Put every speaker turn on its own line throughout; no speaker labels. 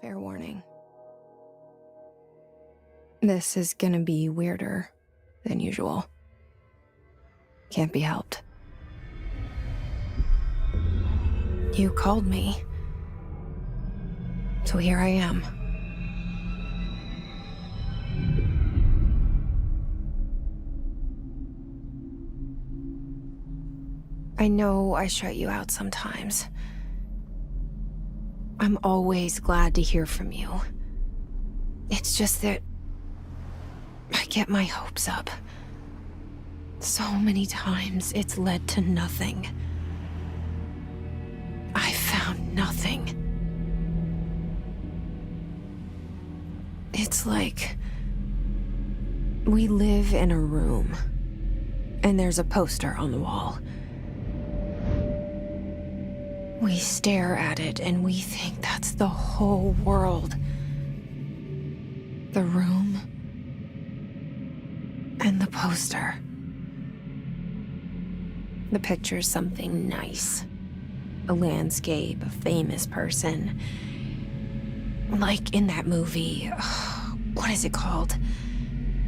Fair warning. This is gonna be weirder than usual. Can't be helped. You called me. So here I am. I know I shut you out sometimes. I'm always glad to hear from you. It's just that I get my hopes up. So many times it's led to nothing. I found nothing. It's like we live in a room, and there's a poster on the wall. We stare at it and we think that's the whole world. The room and the poster. The picture's something nice. A landscape, a famous person. Like in that movie, what is it called?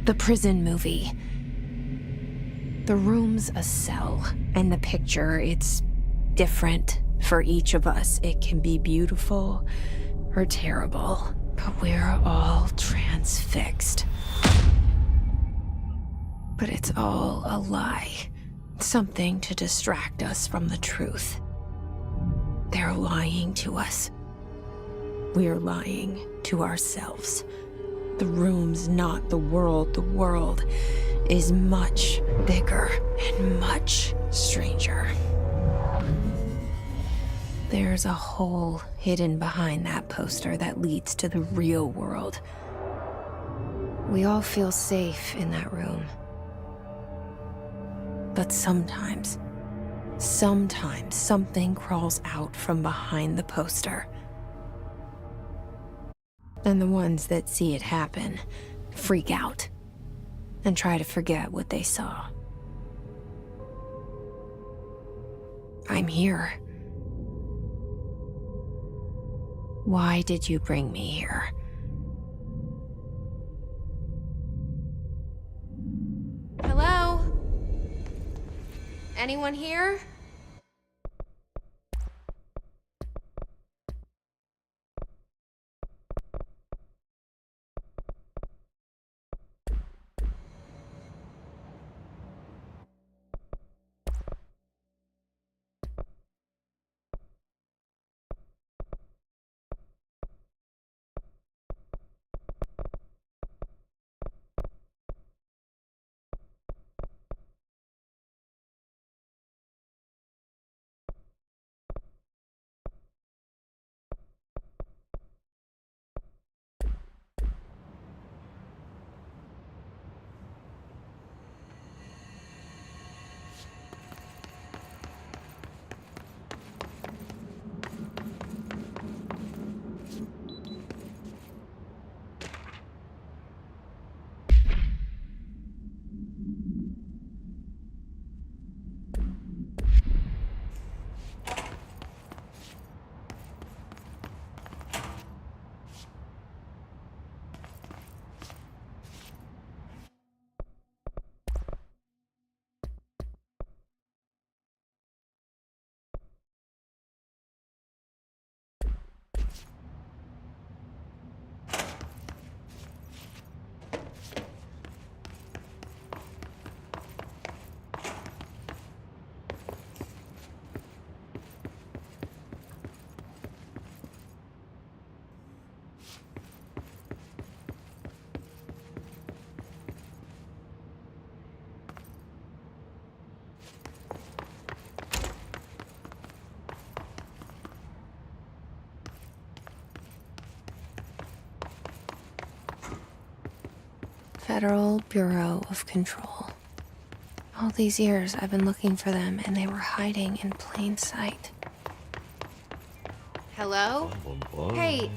The prison movie. The room's a cell, and the picture, it's different for each of us. It can be beautiful or terrible, but we're all transfixed. But it's all a lie. Something to distract us from the truth. They're lying to us. We're lying to ourselves. The room's not the world. The world is much bigger and much stranger. There's a hole hidden behind that poster that leads to the real world. We all feel safe in that room. But sometimes something crawls out from behind the poster. And the ones that see it happen freak out and try to forget what they saw. I'm here. Why did you bring me here? Hello? Anyone here? Federal Bureau of Control. All these years I've been looking for them and they were hiding in plain sight. Hello? Hey,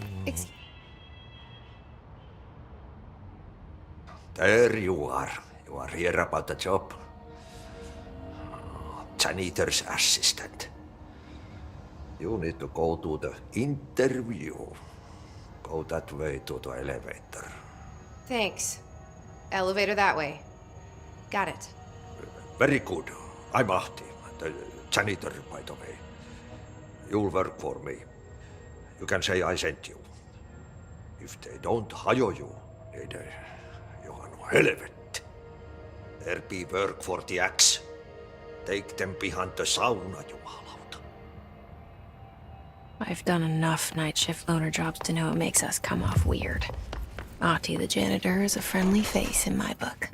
There you are. You are here about the job. Janitor's assistant. You need to go to the interview. Go that way to the elevator.
Thanks. Elevator that way. Got it.
Very good. I'm Ahti, the janitor, by the way. You'll work for me. You can say I sent you. If they don't hire you, niin Johan on helvet. There be work for the axe. Take them behind the sauna, jumalauta.
I've done enough night shift loner jobs to know it makes us come off weird. Ahti the janitor is a friendly face in my book.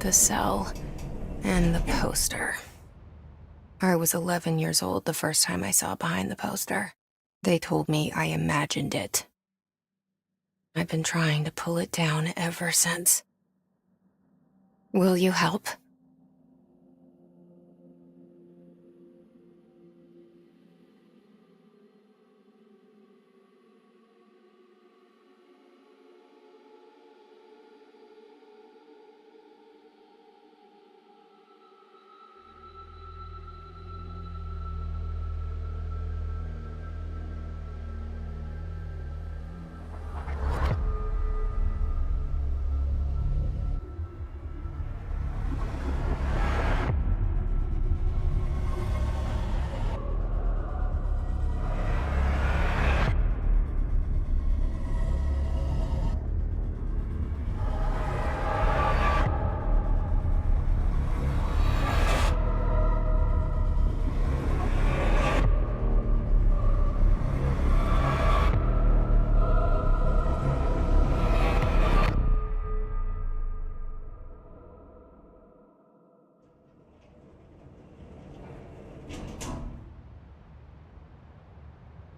The cell and the poster. I was 11 years old the first time I saw behind the poster. They told me I imagined it. I've been trying to pull it down ever since. Will you help?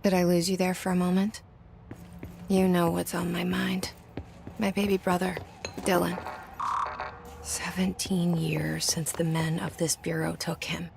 Did I lose you there for a moment? You know what's on my mind. My baby brother, Dylan. 17 years since the men of this bureau took him.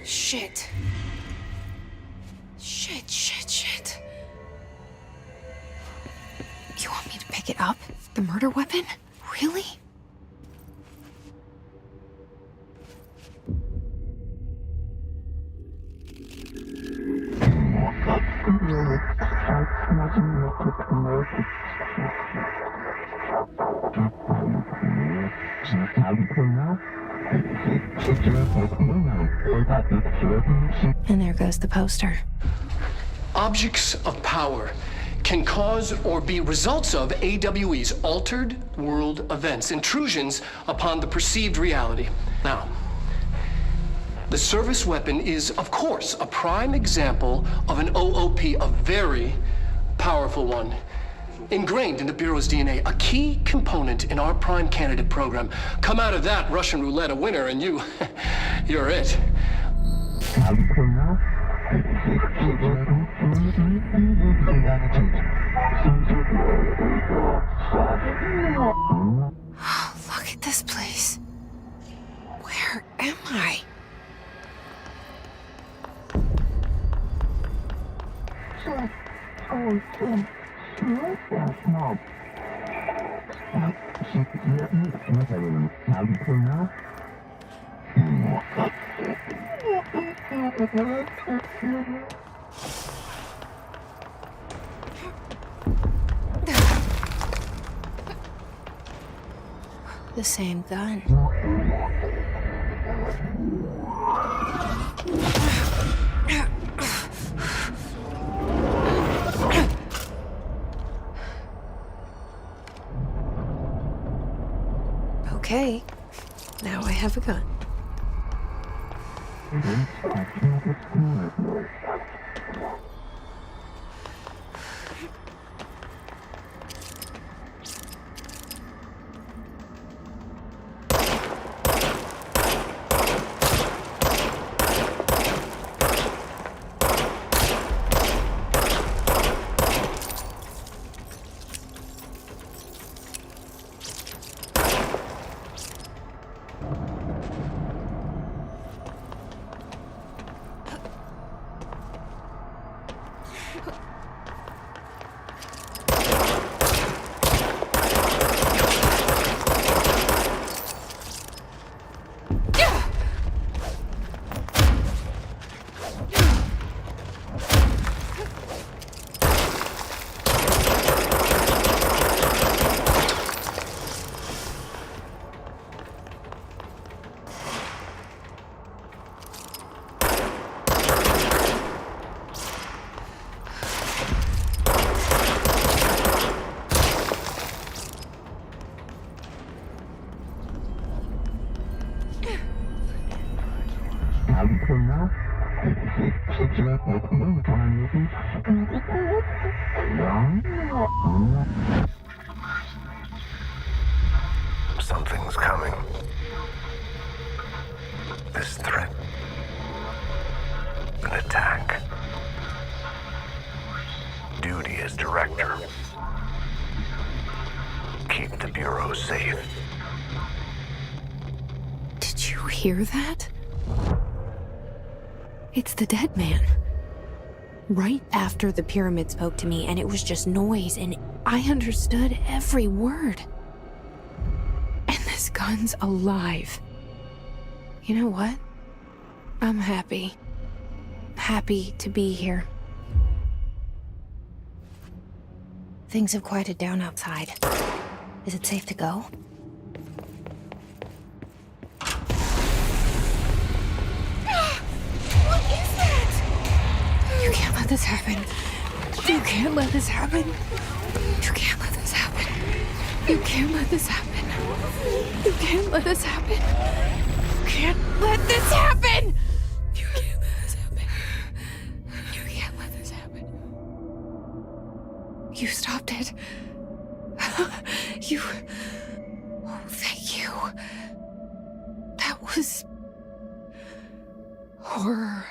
Shit. Shit. You want me to pick it up? The murder weapon? Really? And there goes the poster.
Objects of power can cause or be results of AWE's altered world events, intrusions upon the perceived reality. Now, the service weapon is, of course, a prime example of an OOP, a very powerful one. Ingrained in the Bureau's DNA, a key component in our prime candidate program. Come out of that Russian roulette a winner and you're it.
Look at this place. Where am I? The same gun. Okay, now I have a gun.
Something's coming. This threat. An attack. Duty as director. Keep the Bureau safe.
Did you hear that? It's the dead man. Right after the pyramid spoke to me, and it was just noise, and I understood every word. And this gun's alive. You know what? I'm happy. Happy to be here. Things have quieted down outside. Is it safe to go? What is that? You can't let this happen. You can't let this happen. You can't let this happen. You can't let this happen. You can't let this happen. You can't let this happen. You can't let this happen. You can't let this happen. You stopped it. You. Oh, thank you. That was horror.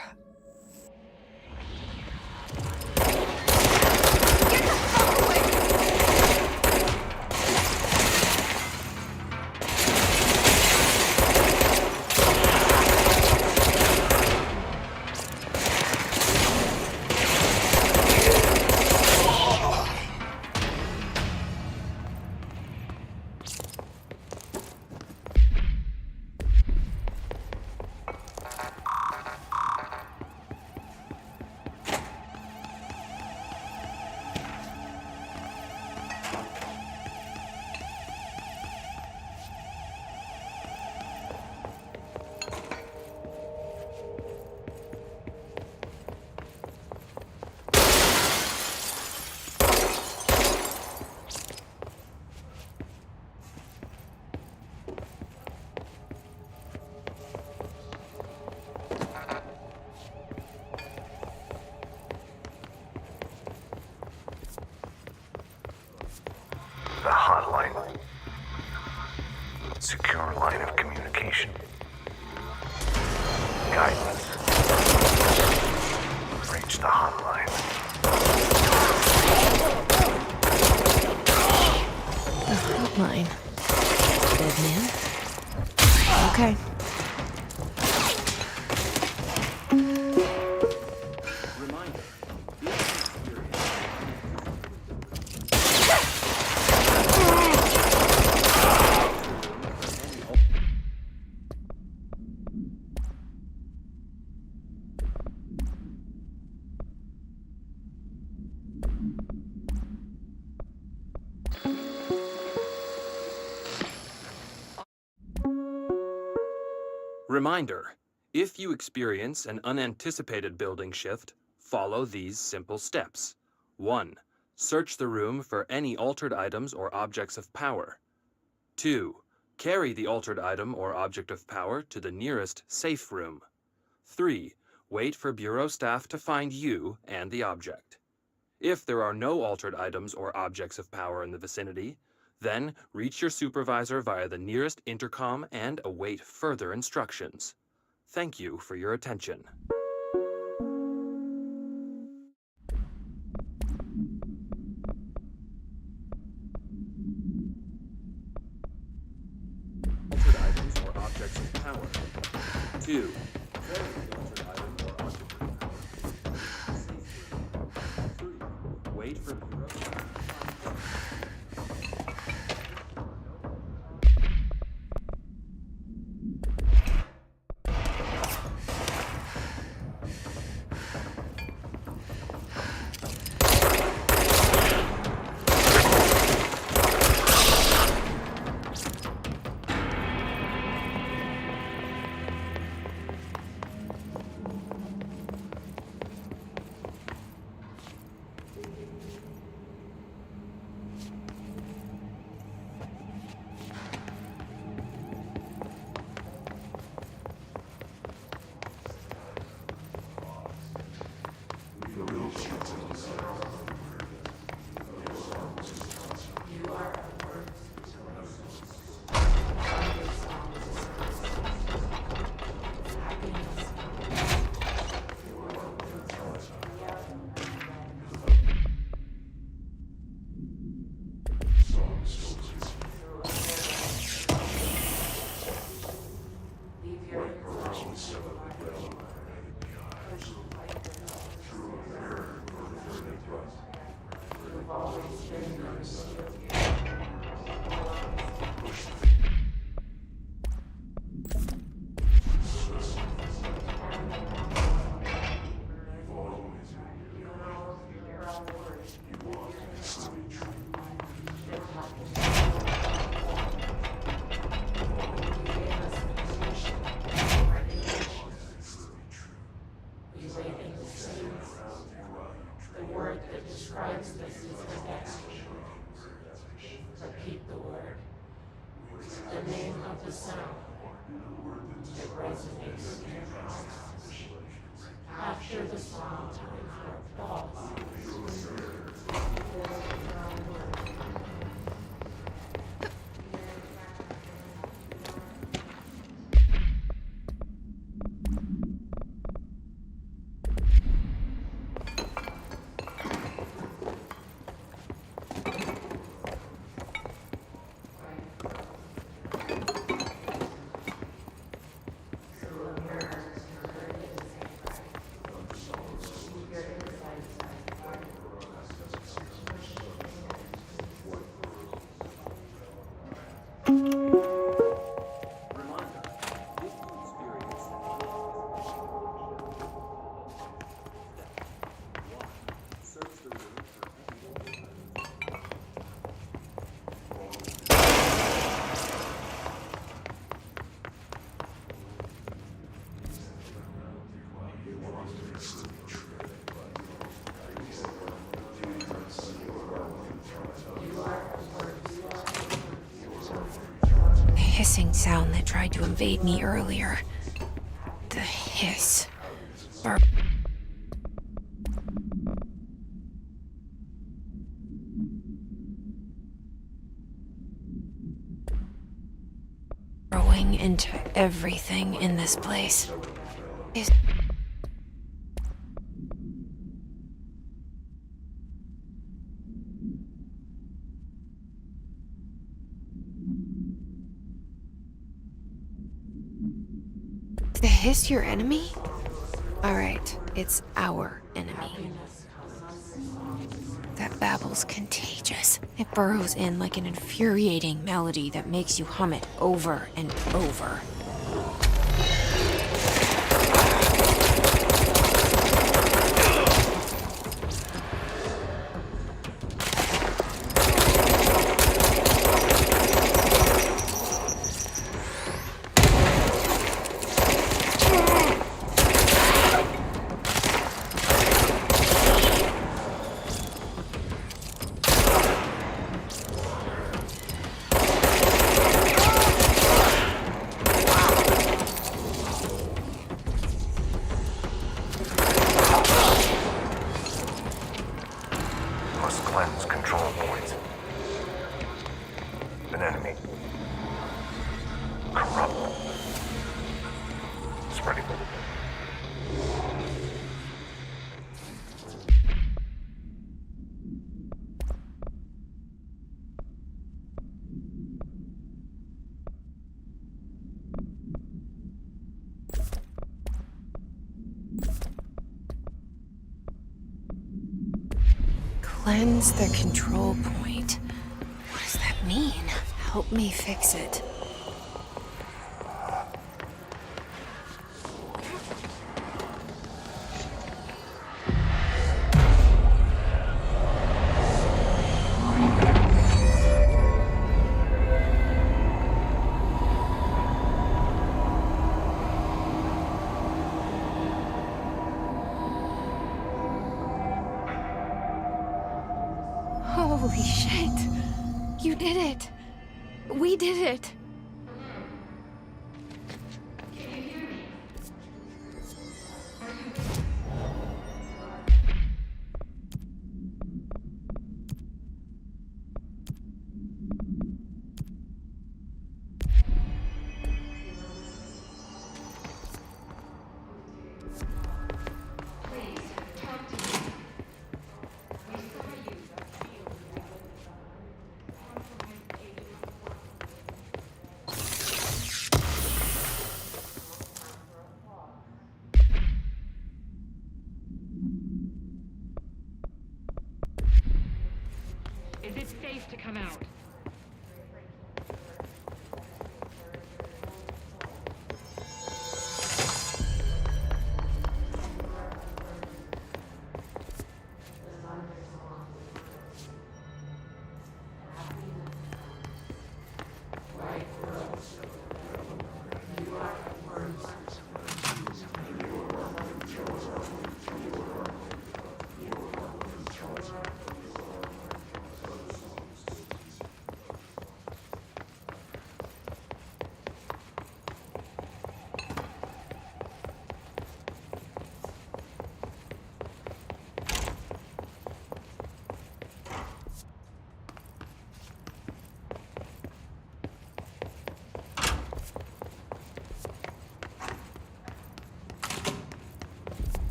The hotline. Secure line of communication. Guidance. Reach the hotline.
The hotline. Dead man? Okay.
Reminder: if you experience an unanticipated building shift, follow these simple steps. 1. Search the room for any altered items or objects of power. 2. Carry the altered item or object of power to the nearest safe room. 3. Wait for Bureau staff to find you and the object. If there are no altered items or objects of power in the vicinity, then reach your supervisor via the nearest intercom and await further instructions. Thank you for your attention. Altered items or objects of power. 2. Carry the altered item or object of power. 3. Wait for Bureau staff to find you. Reminder, if you experience an Step 1. Search the room for any
The hissing sound that tried to invade me earlier. The hiss. Burrowing into everything in this place. Is the hiss your enemy? Alright, it's our enemy. That babble's contagious. It burrows in like an infuriating melody that makes you hum it over and over.
Must cleanse control points. An enemy. Corrupt. Spreading.
Cleanse the control point. What does that mean? Help me fix it. Holy shit! You did it! We did it!
Is it safe to come out?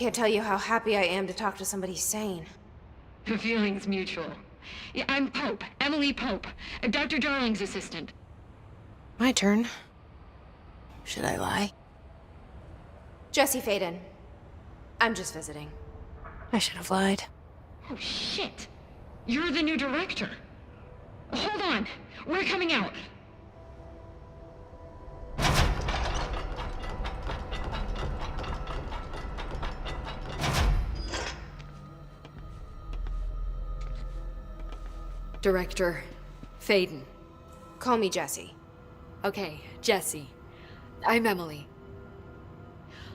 can't tell you how happy I am to talk to somebody sane.
The feeling's mutual. Yeah, I'm Pope, Emily Pope, Dr. Darling's assistant.
My turn. Should I lie? Jesse Faden. I'm just visiting. I should have lied.
Oh, shit. You're the new director. Hold on. We're coming out.
Director Faden.
Call me Jesse.
Okay, Jesse. I'm Emily.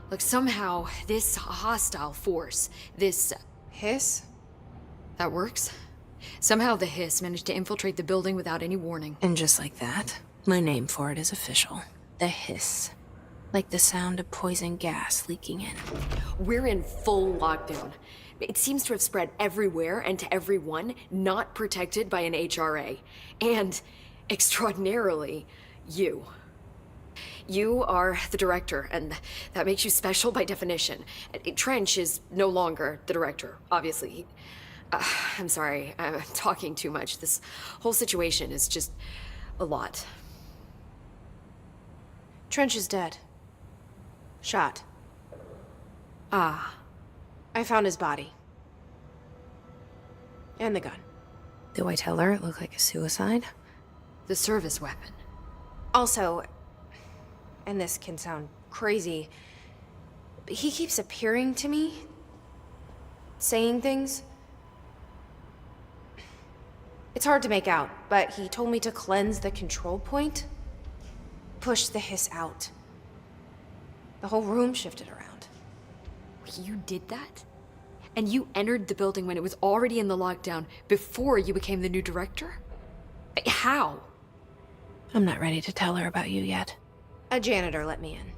Look, somehow this hostile force, this...
Hiss?
that works? Somehow the Hiss managed to infiltrate the building without any warning.
And just like that, my name for it is official. The Hiss. Like the sound of poison gas leaking in.
We're in full lockdown. It seems to have spread everywhere and to everyone not protected by an HRA. And, extraordinarily, you. You are the director, and that makes you special by definition. Trench is no longer the director, obviously. I'm sorry, I'm talking too much. This whole situation is just a lot.
Trench is dead. Shot.
Ah.
I found his body. And the gun. Do I tell her it looked like a suicide?
The service weapon.
Also, and this can sound crazy, but he keeps appearing to me, saying things. It's hard to make out, but he told me to cleanse the control point, push the Hiss out. The whole room shifted around.
You did that? And you entered the building when it was already in the lockdown before you became the new director? How?
I'm not ready to tell her about you yet. A janitor let me in.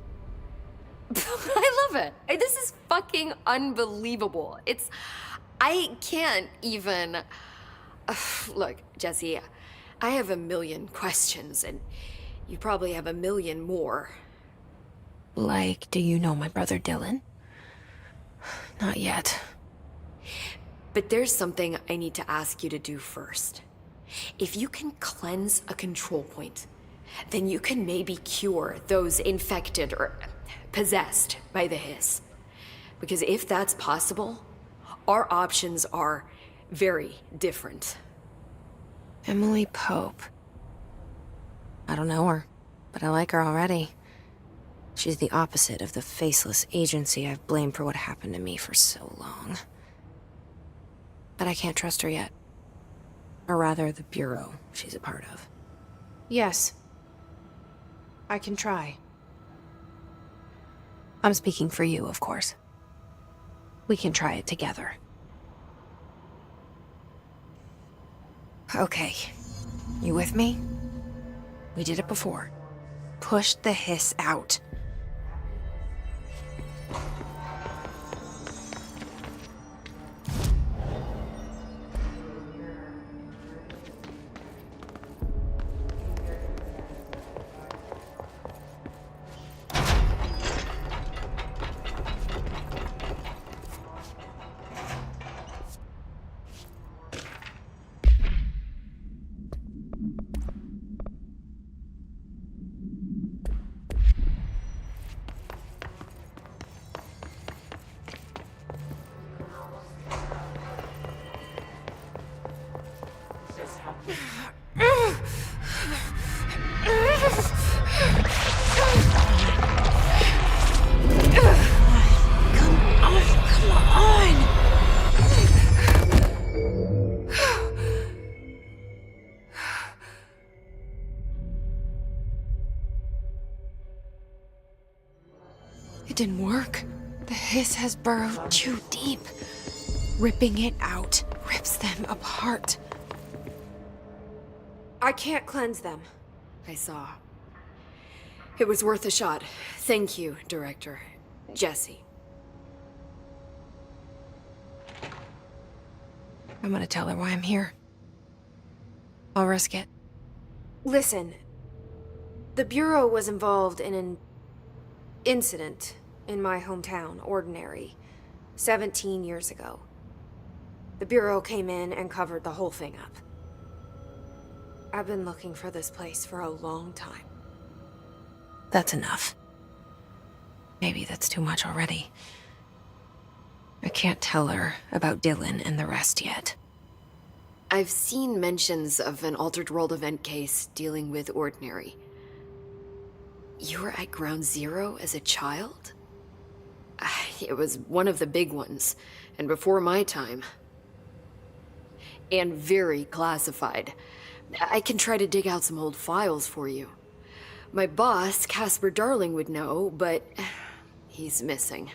I love it. This is fucking unbelievable. I can't even... Look, Jesse, I have a million questions, and you probably have a million more.
Like, do you know my brother Dylan? Not yet.
But there's something I need to ask you to do first. If you can cleanse a control point, then you can maybe cure those infected or possessed by the Hiss. Because if that's possible, our options are very different.
Emily Pope. I don't know her, but I like her already. She's the opposite of the faceless agency I've blamed for what happened to me for so long. But I can't trust her yet. Or rather, the Bureau she's a part of. Yes. I can try. I'm speaking for you, of course. We can try it together. Okay. You with me? We did it before. Push the Hiss out. It didn't work. The Hiss has burrowed too deep. Ripping it out rips them apart. I can't cleanse them.
I saw. It was worth a shot. Thank you, Director. Jesse.
I'm gonna tell her why I'm here. I'll risk it. Listen. The Bureau was involved in an incident in my hometown, Ordinary. 17 years ago. The Bureau came in and covered the whole thing up. I've been looking for this place for a long time. That's enough. Maybe that's too much already. I can't tell her about Dylan and the rest yet.
I've seen mentions of an Altered World event case dealing with Ordinary. You were at Ground Zero as a child? It was one of the big ones, and before my time. And very classified. I can try to dig out some old files for you. My boss, Casper Darling, would know, but he's missing.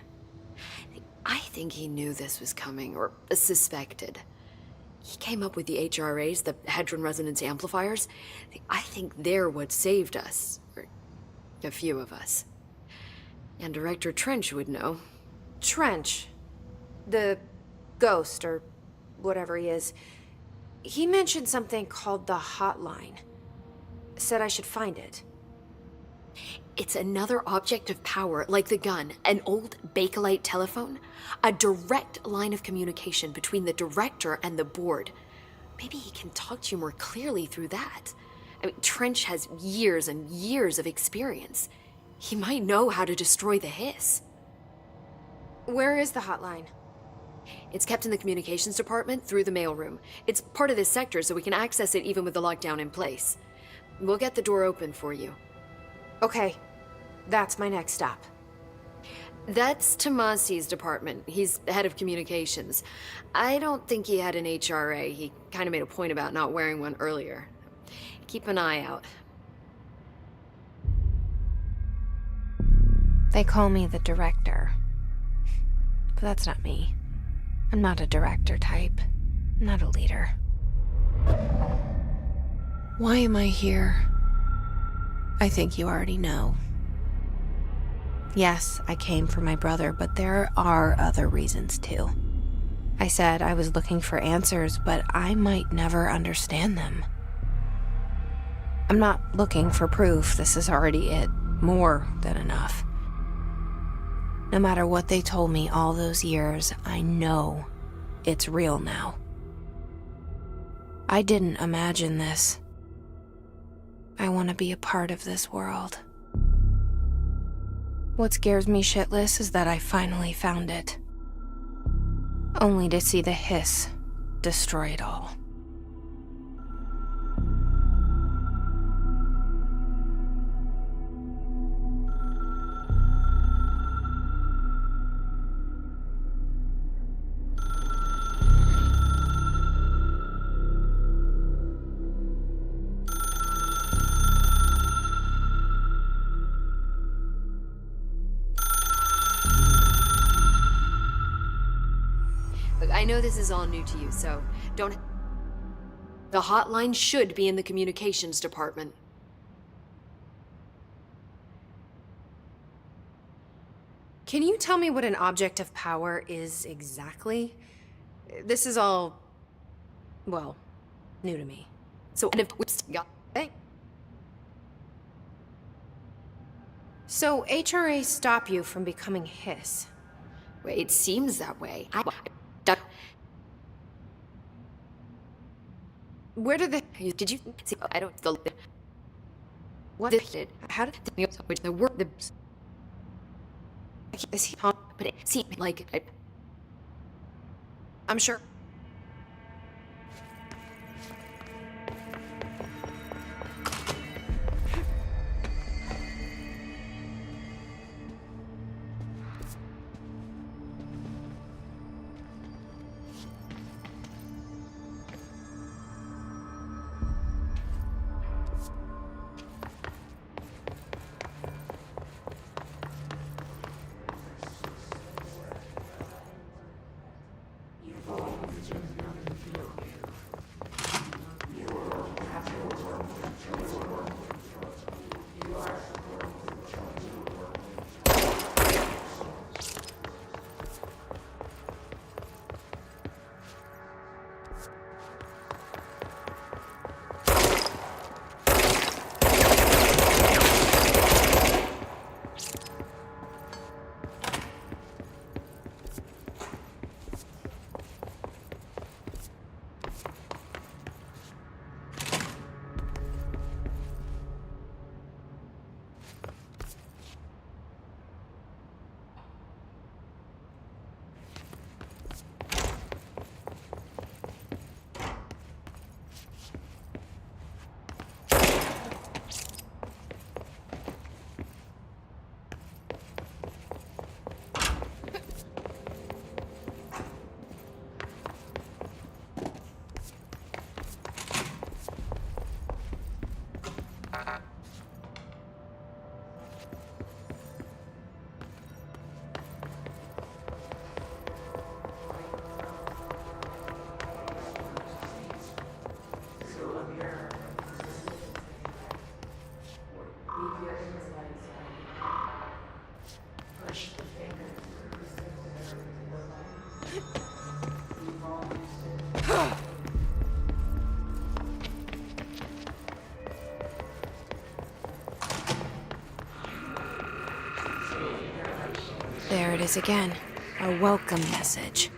I think he knew this was coming, or suspected. He came up with the HRAs, the Hadron Resonance Amplifiers. I think they're what saved us. Or a few of us. And Director Trench would know.
Trench. The ghost, or whatever he is. He mentioned something called the Hotline. Said I should find it.
It's another object of power, like the gun, an old Bakelite telephone, a direct line of communication between the director and the board. Maybe he can talk to you more clearly through that. I mean, Trench has years and years of experience. He might know how to destroy the Hiss.
Where is the hotline?
It's kept in the communications department through the mailroom. It's part of this sector, so we can access it even with the lockdown in place. We'll get the door open for you.
Okay, that's my next stop.
That's Tomasi's department. He's head of communications. I don't think he had an HRA. He kind of made a point about not wearing one earlier. Keep an eye out.
They call me the director. But that's not me. I'm not a director type. I'm not a leader. Why am I here? I think you already know. Yes, I came for my brother, but there are other reasons too. I said I was looking for answers, but I might never understand them. I'm not looking for proof. This is already it. More than enough. No matter what they told me all those years, I know it's real now. I didn't imagine this. I want to be a part of this world. What scares me shitless is that I finally found it. Only to see the Hiss destroy it all.
Look, I know this is all new to you, so don't... The hotline should be in the communications department.
Can you tell me what an object of power is exactly? This is all, well, new to me.
So, and if we got...
So HRAs stop you from becoming Hiss.
Wait, it seems that way.
Where did the...
Did you see? I don't... The...
What did... How did...
The word... The...
Is he...
But it seemed like...
I'm sure... There it is again. A welcome message.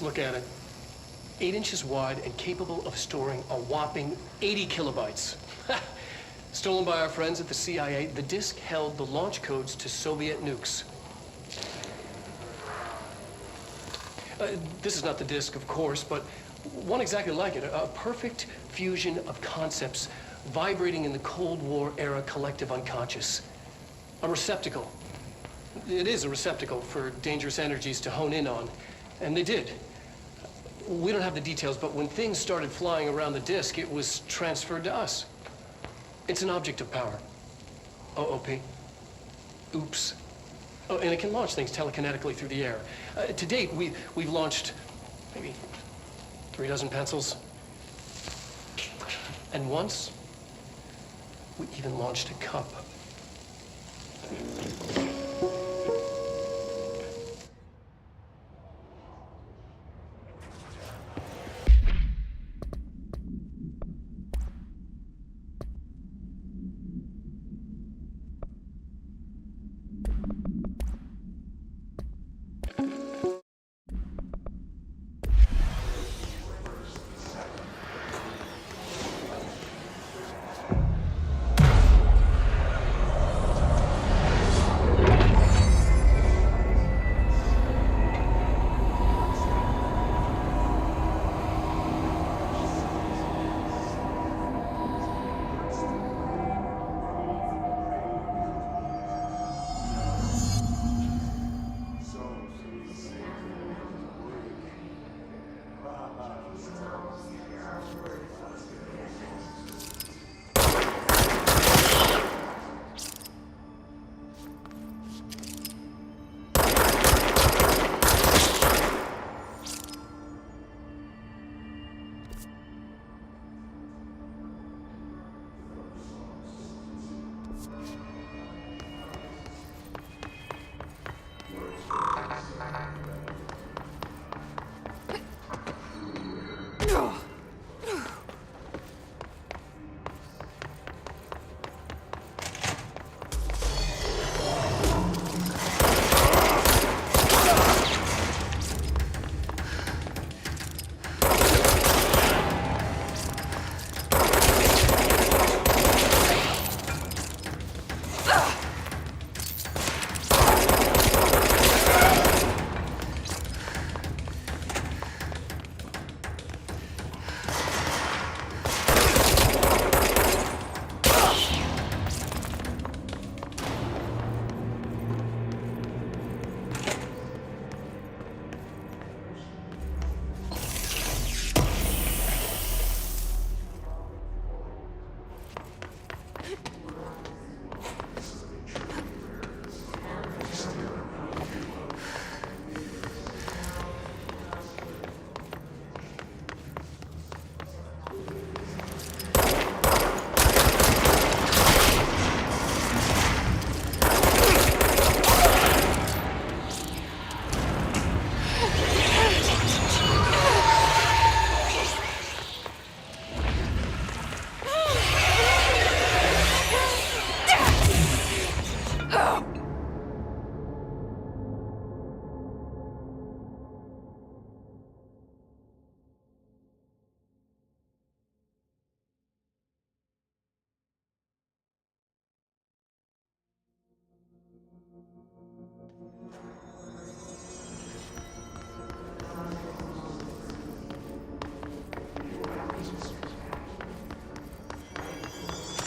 look at it. 8 inches wide and capable of storing a whopping 80 kilobytes. Stolen by our friends at the CIA, the disk held the launch codes to Soviet nukes. This is not the disk, of course, but one exactly like it. A perfect fusion of concepts vibrating in the Cold War era collective unconscious. A receptacle. It is a receptacle for dangerous energies to hone in on, and they did. We don't have the details, but when things started flying around the disk, it was transferred to us. It's an object of power. OOP. Oops. Oh, and it can launch things telekinetically through the air. To date, we've launched maybe 3 dozen pencils. And once, we even launched a cup.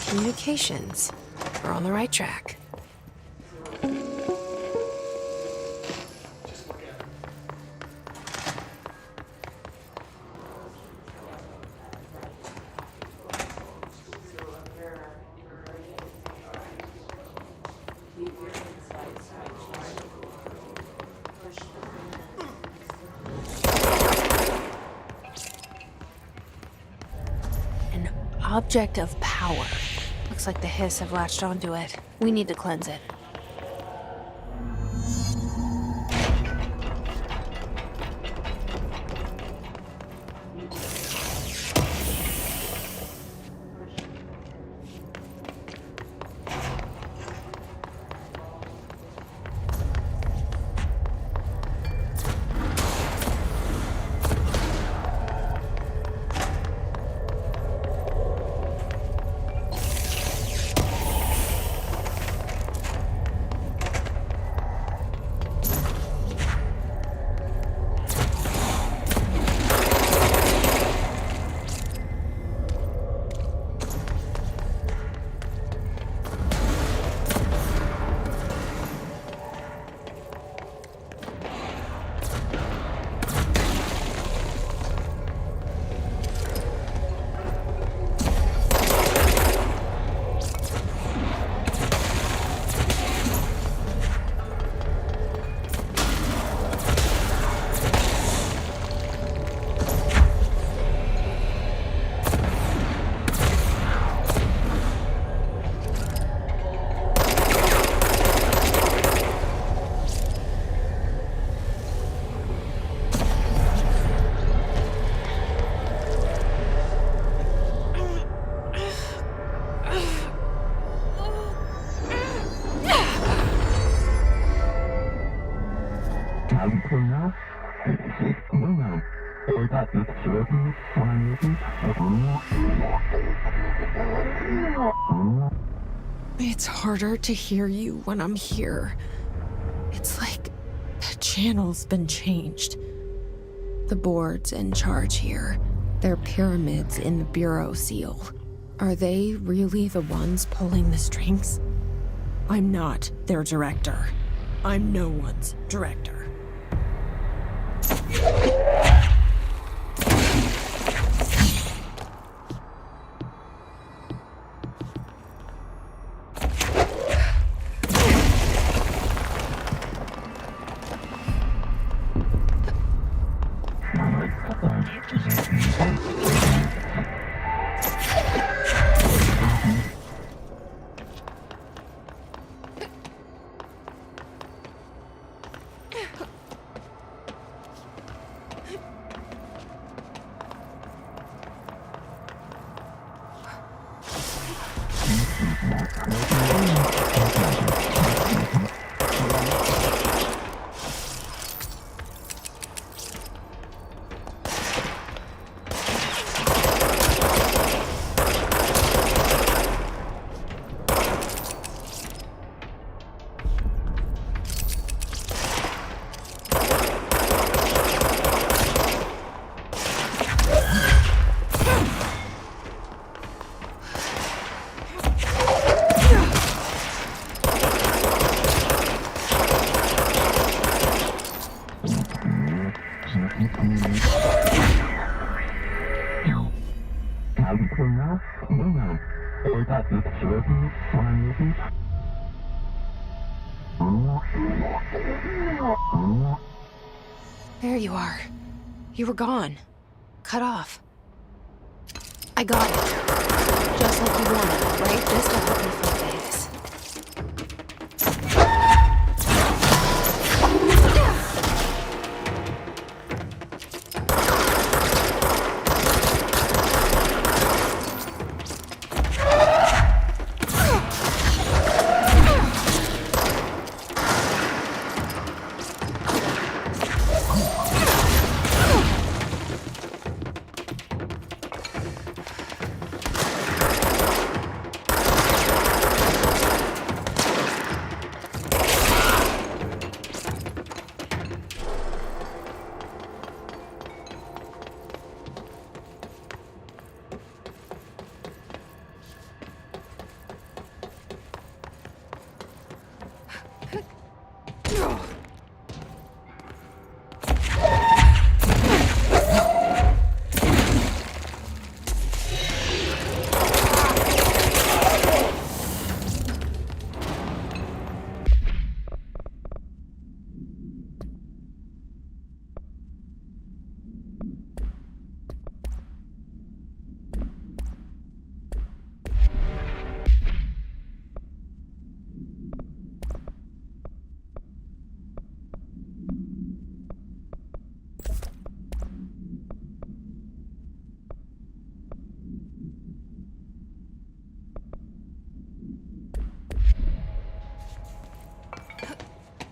Communications. We're on the right track. An object of power. Looks like the Hiss have latched onto it. We need to cleanse it. It's harder to hear you when I'm here. It's like the channel's been changed. The board's in charge here. They're pyramids in the Bureau seal. Are they really the ones pulling the strings? I'm not their director. I'm no one's director. There you are. You were gone. Cut off. I got it. Just like you wanted, right? This will help me fight this.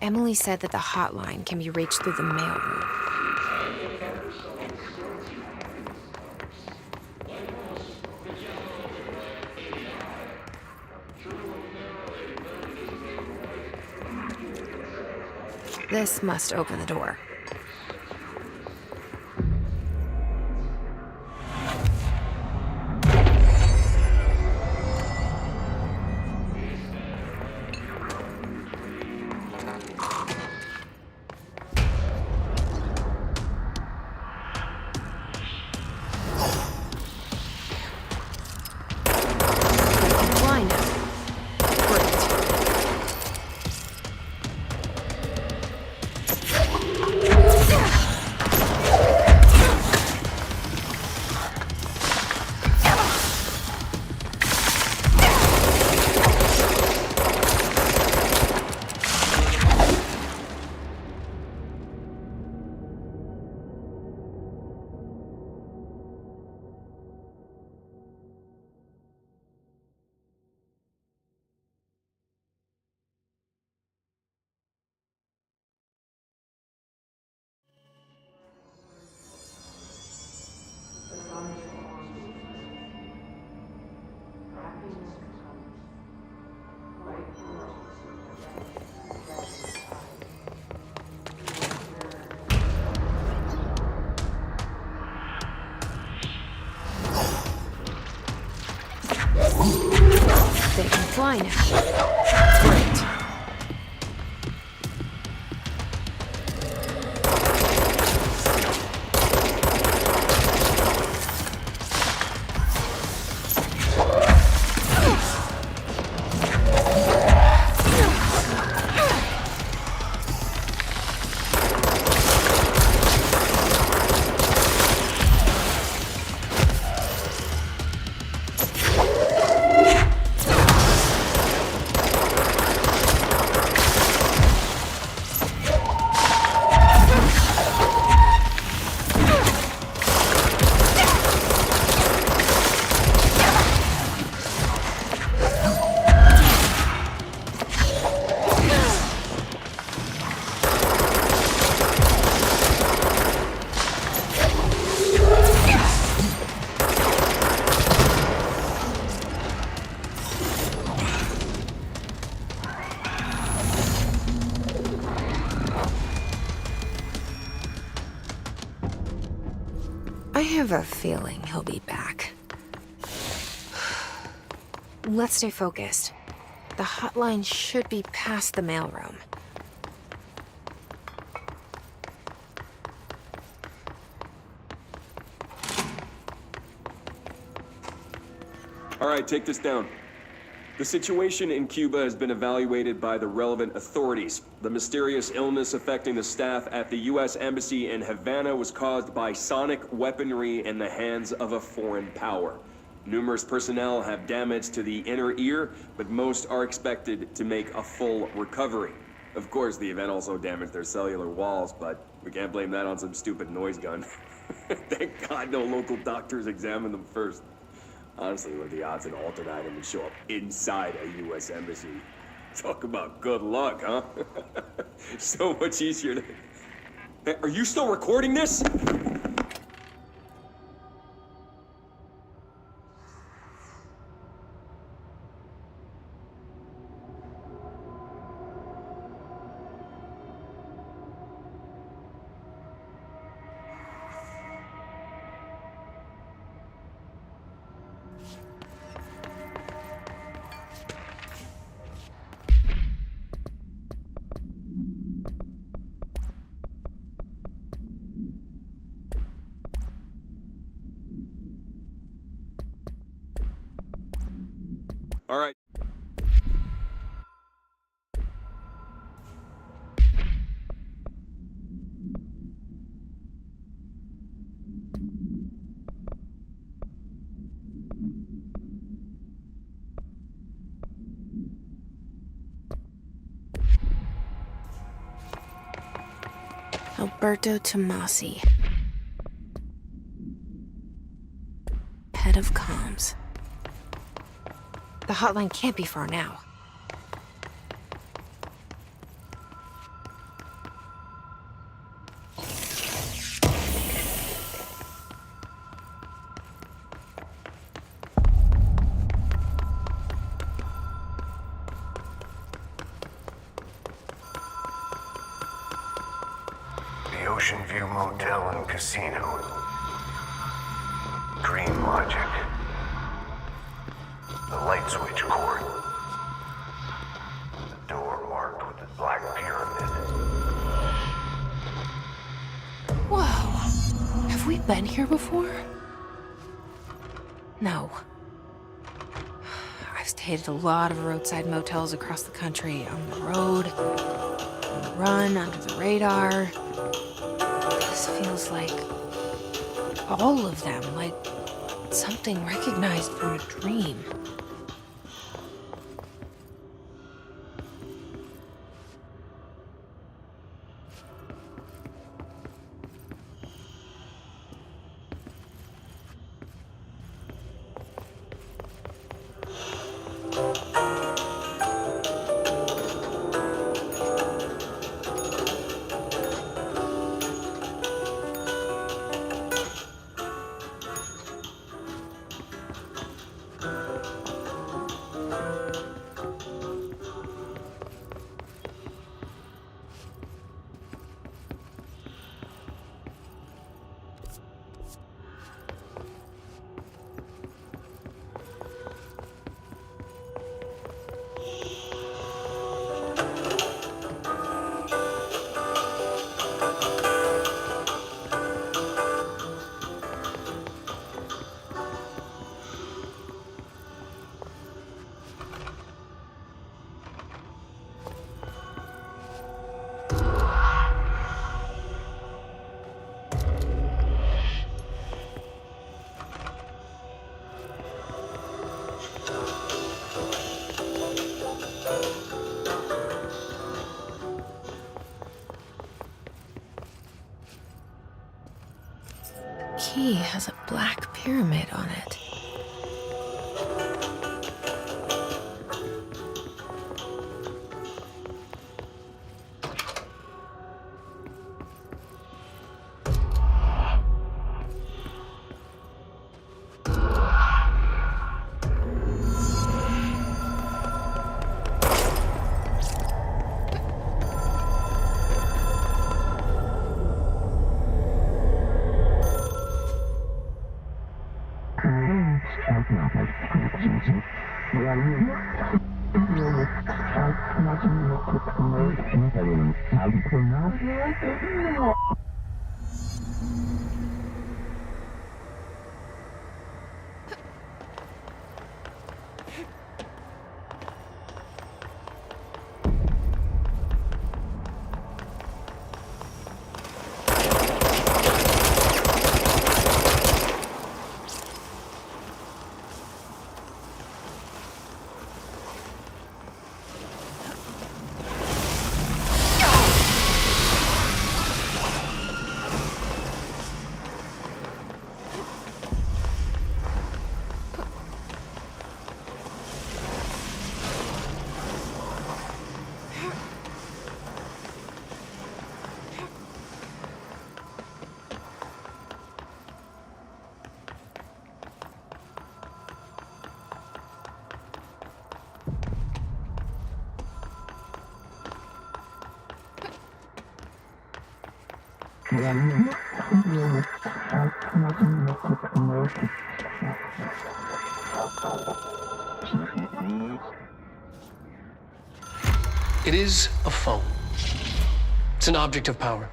Emily said that the hotline can be reached through the mailroom. This must open the door. Great. They can fly now. Great. I have a feeling he'll be back. Let's stay focused. The hotline should be past the mailroom.
All right, take this down. The situation in Cuba has been evaluated by the relevant authorities. The mysterious illness affecting the staff at the U.S. Embassy in Havana was caused by sonic weaponry in the hands of a foreign power. Numerous personnel have damage to the inner ear, but most are expected to make a full recovery. Of course, the event also damaged their cellular walls, but we can't blame that on some stupid noise gun. Thank God no local doctors examined them first. Honestly, what are the odds an altered item would show up inside a U.S. embassy? Talk about good luck, huh? So much easier to... Hey, are you still recording this? All right.
Alberto Tomasi. Head of comms. The hotline can't be far now.
The Ocean View Motel and Casino. Dream Logic. The light switch cord. The door marked with the black pyramid.
Whoa! Have we been here before? No. I've stayed at a lot of roadside motels across the country, on the road, on the run, under the radar. This feels like all of them, like something recognized from a dream. black pyramid on it.
It is a phone. It's an object of power.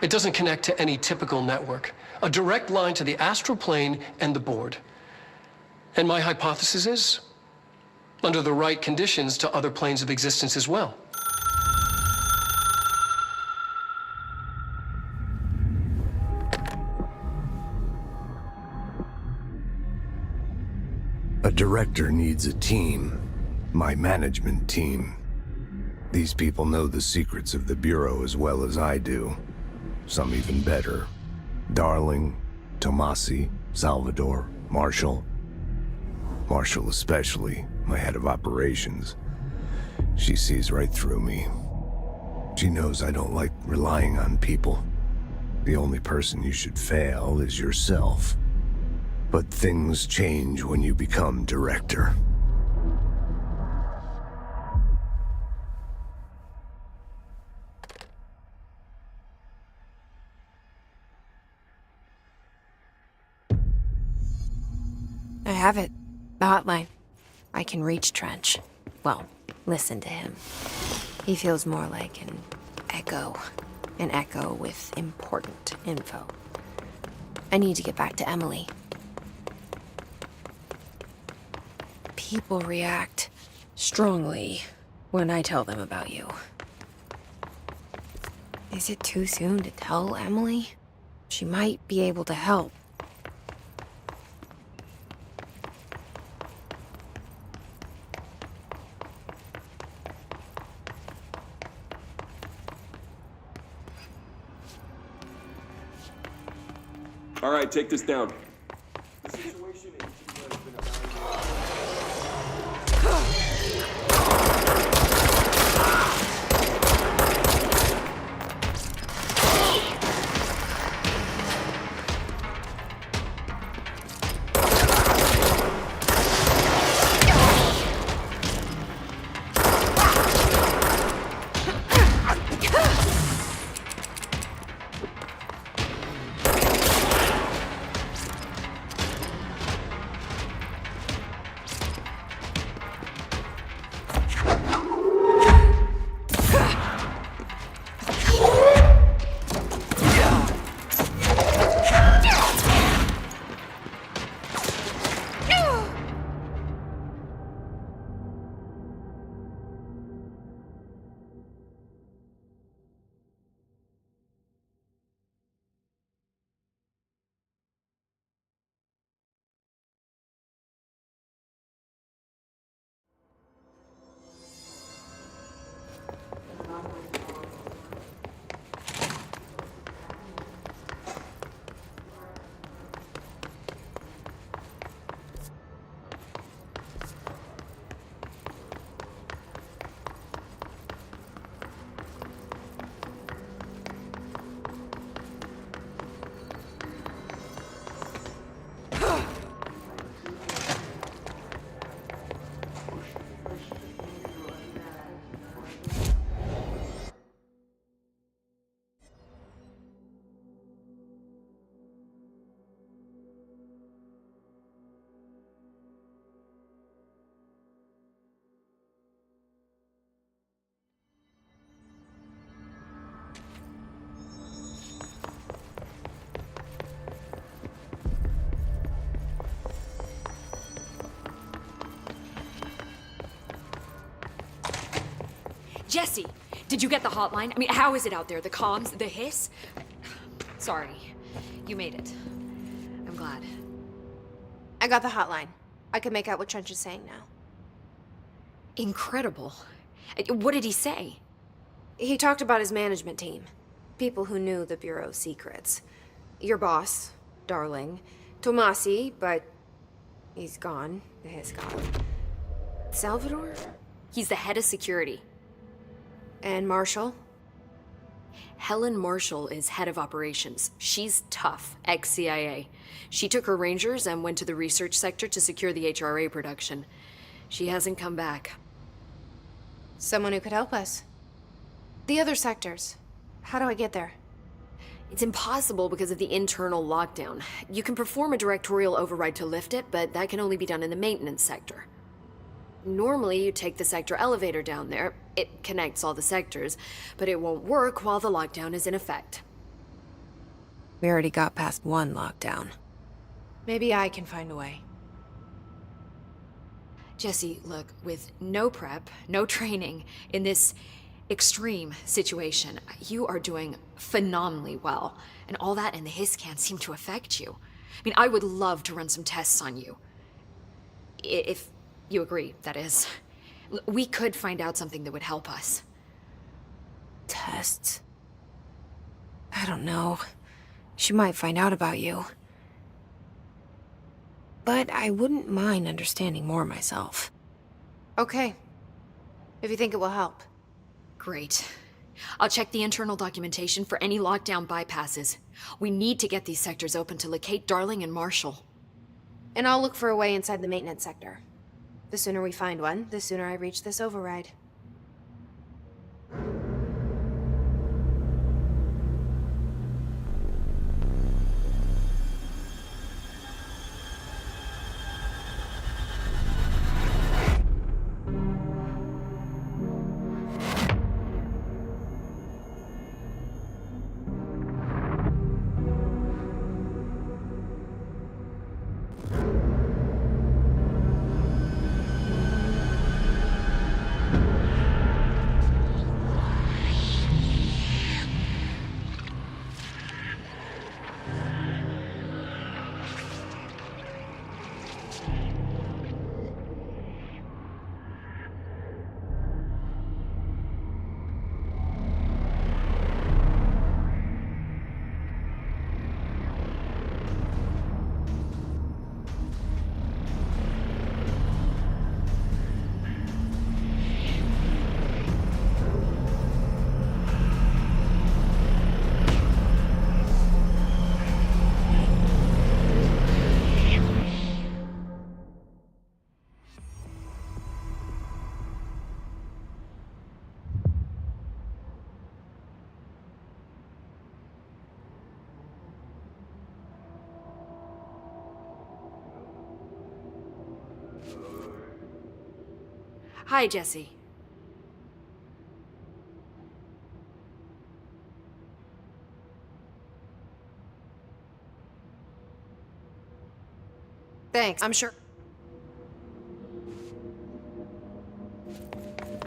It doesn't connect to any typical network. A direct line to the astral plane and the board. And my hypothesis is, under the right conditions, to other planes of existence as well.
A director needs a team. My management team. These people know the secrets of the Bureau as well as I do. Some even better. Darling, Tomasi, Salvador, Marshall. Marshall especially, my head of operations. She sees right through me. She knows I don't like relying on people. The only person you should fail is yourself. But things change when you become director.
I have it. The hotline. I can reach Trench. Well, listen to him. He feels more like an echo. An echo with important info. I need to get back to Emily. People react strongly when I tell them about you. Is it too soon to tell Emily? She might be able to help.
All right, take this down. The situation in Cuba has been
Jesse, did you get the hotline? I mean, how is it out there? The comms, the hiss? Sorry, you made it. I'm glad.
I got the hotline. I can make out what Trench is saying now.
Incredible. What did he say?
He talked about his management team. People who knew the Bureau's secrets. Your boss, Darling. Tomasi, but he's gone. The hiss gone. Salvador?
He's the head of security.
And Marshall?
Helen Marshall is head of operations. She's tough, ex-CIA. She took her Rangers and went to the research sector to secure the HRA production. She hasn't come back.
Someone who could help us. The other sectors. How do I get there?
It's impossible because of the internal lockdown. You can perform a directorial override to lift it, but that can only be done in the maintenance sector. Normally, you take the sector elevator down there. It connects all the sectors, but it won't work while the lockdown is in effect.
We already got past one lockdown. Maybe I can find a way.
Jesse, look, with no prep, no training, in this extreme situation, you are doing phenomenally well. And all that and the hiss can't seem to affect you. I mean, I would love to run some tests on you. If you agree, that is. We could find out something that would help us.
Tests? I don't know. She might find out about you. But I wouldn't mind understanding more myself. Okay. If you think it will help.
Great. I'll check the internal documentation for any lockdown bypasses. We need to get these sectors open to locate Darling and Marshall.
And I'll look for a way inside the maintenance sector. The sooner we find one, the sooner I reach this override.
Hi, Jesse.
Thanks, I'm sure.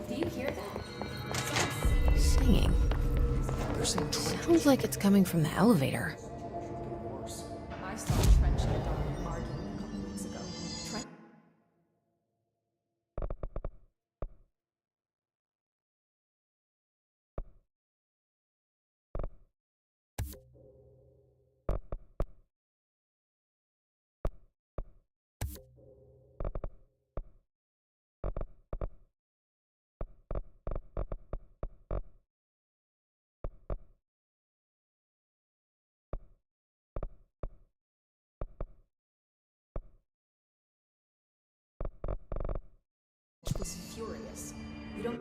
Do you hear that?
Singing. Sounds like it's coming from the elevator.
I saw Trench and Darling arguing a couple weeks ago. Trench was furious. We don't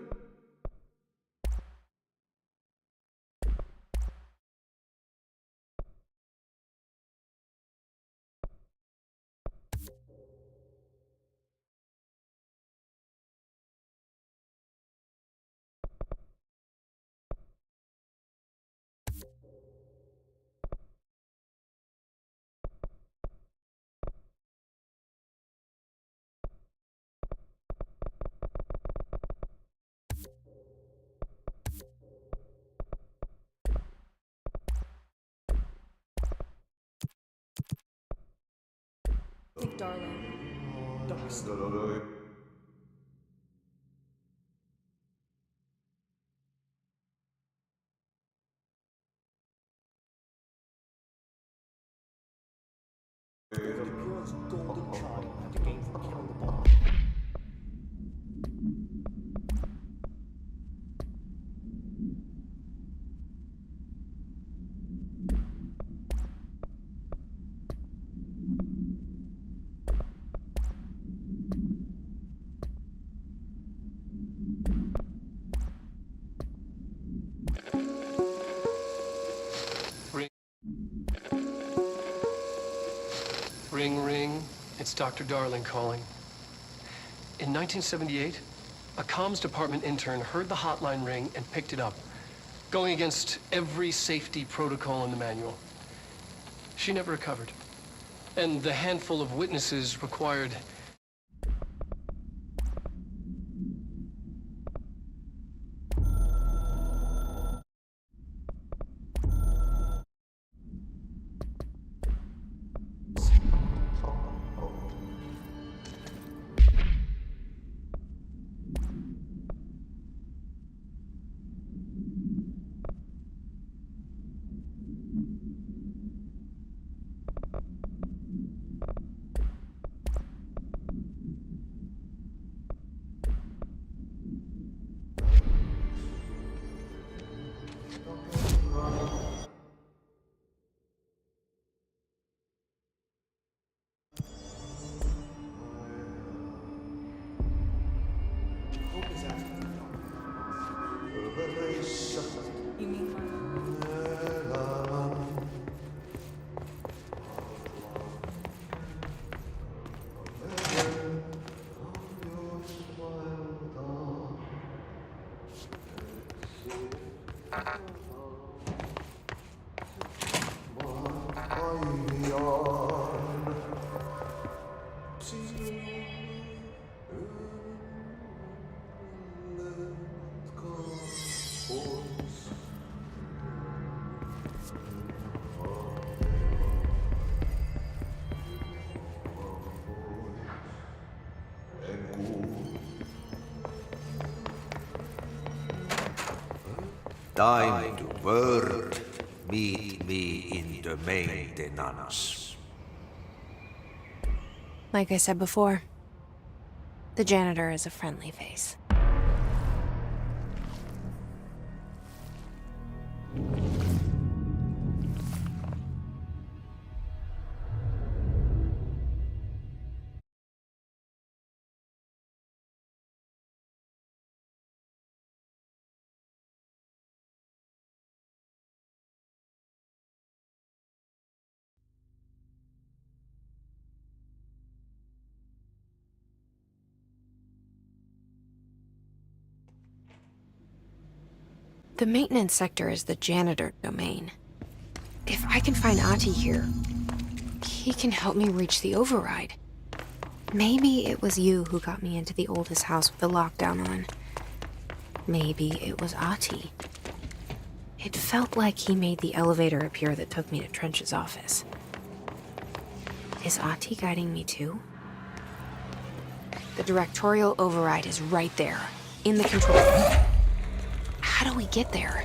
Darling.
Ring, ring. It's Dr. Darling calling. In 1978, a comms department intern heard the hotline ring and picked it up, going against every safety protocol in the manual. She never recovered. And the handful of witnesses required.
Time to work. Meet me in the maintenance.
Like I said before, the janitor is a friendly face. The maintenance sector is the janitor domain. If I can find Ahti here, he can help me reach the override. Maybe it was you who got me into the oldest house with the lockdown on. Maybe it was Ahti. It felt like he made the elevator appear that took me to Trench's office. Is Ahti guiding me too? The directorial override is right there, in the control room. How do we get there?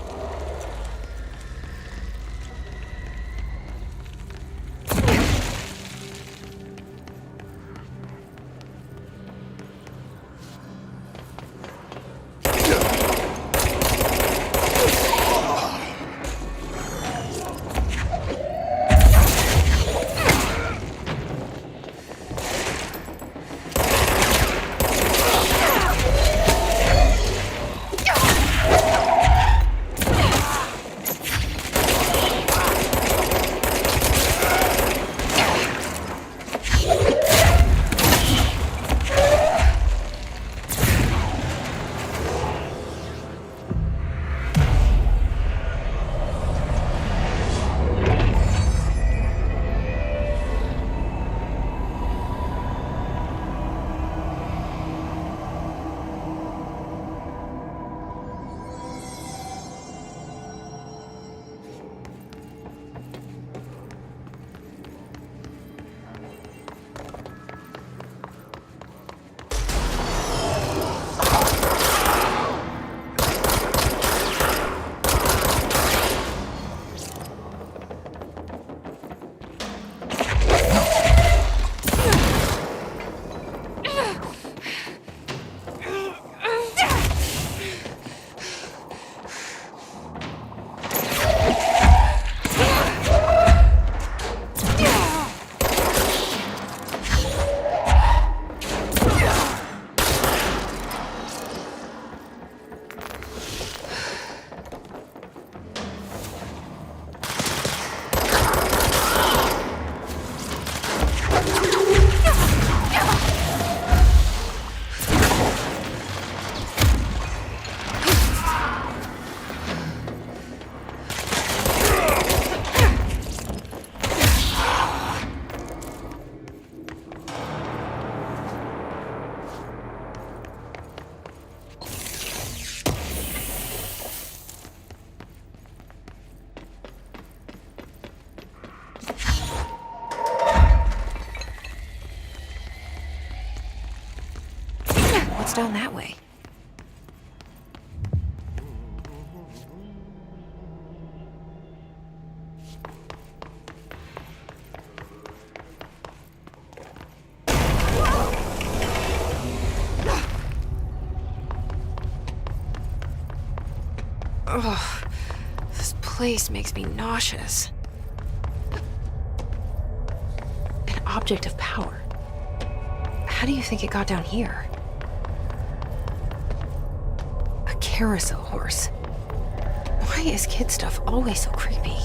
What's down that way? Ugh, this place makes me nauseous. An object of power. How do you think it got down here? A carousel horse. Why is kid stuff always so creepy?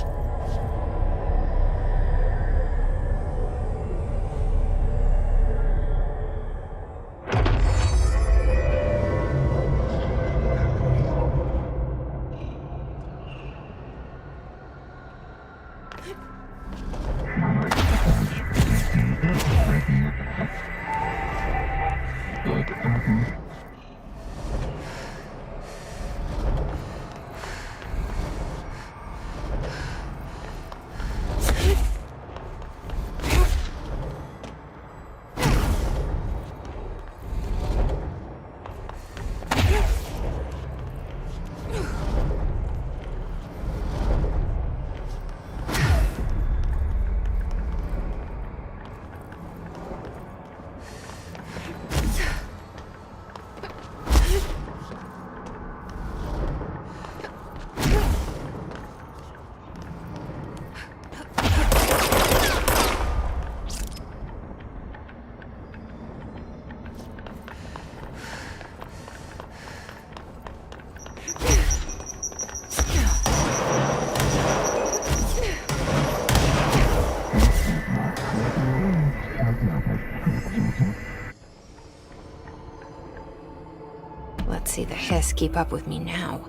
Let's see the hiss keep up with me now.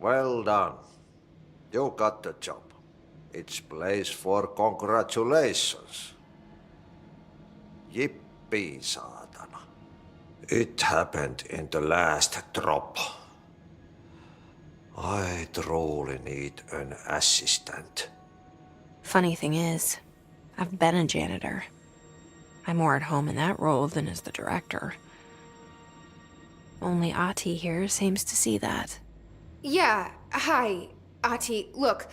Well done. You got the job. It's place for congratulations. Yippee, saatana. It happened in the last drop. I truly need an assistant.
Funny thing is, I've been a janitor. I'm more at home in that role than as the director. Only Ahti here seems to see that.
Yeah, hi, Ahti. Look,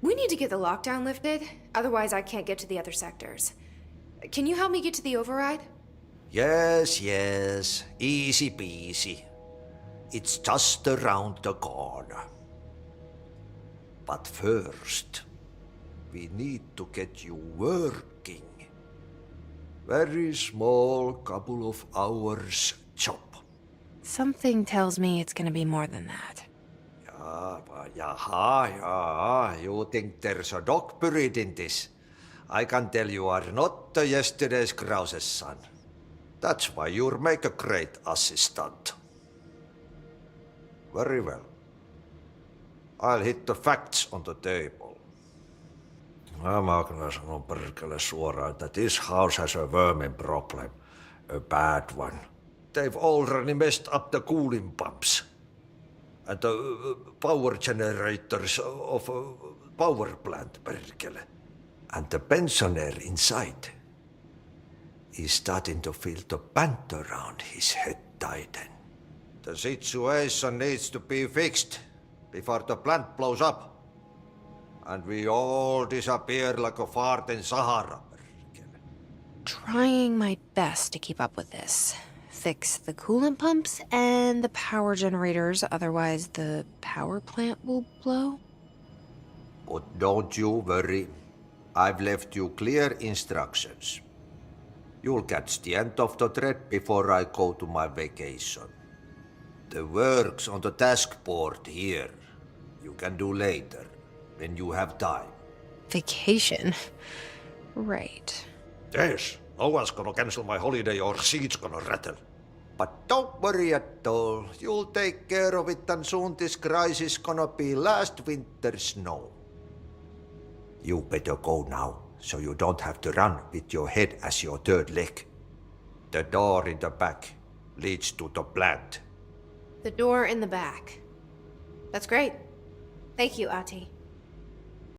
we need to get the lockdown lifted, otherwise I can't get to the other sectors. Can you help me get to the override?
Yes, easy peasy. It's just around the corner. But first, we need to get you working. Very small couple of hours job.
Something tells me it's gonna be more than that.
Yaha, you think there's a dog buried in this? I can tell you are not yesterday's Krause's son. That's why you'll make a great assistant. Very well. I'll hit the facts on the table. Mä kyllä sanon perkele suoraan, että this house has a vermin problem. A bad one. They've already messed up the cooling pumps. And the power generators of a power plant, perkele. And the pensioner inside is starting to feel the band around his head tighten. The situation needs to be fixed before the plant blows up. And we all disappear like a fart in Sahara.
Trying my best to keep up with this. Fix the coolant pumps and the power generators, otherwise the power plant will blow.
But don't you worry. I've left you clear instructions. You'll catch the end of the thread before I go to my vacation. The work's on the task board here. You can do later, when you have time.
Vacation? Right.
Yes, no one's gonna cancel my holiday or seat's gonna rattle. But don't worry at all. You'll take care of it and soon this crisis gonna be last winter's snow. You better go now, so you don't have to run with your head as your third leg. The door in the back leads to the plant.
The door in the back. That's great. Thank you, Ahti.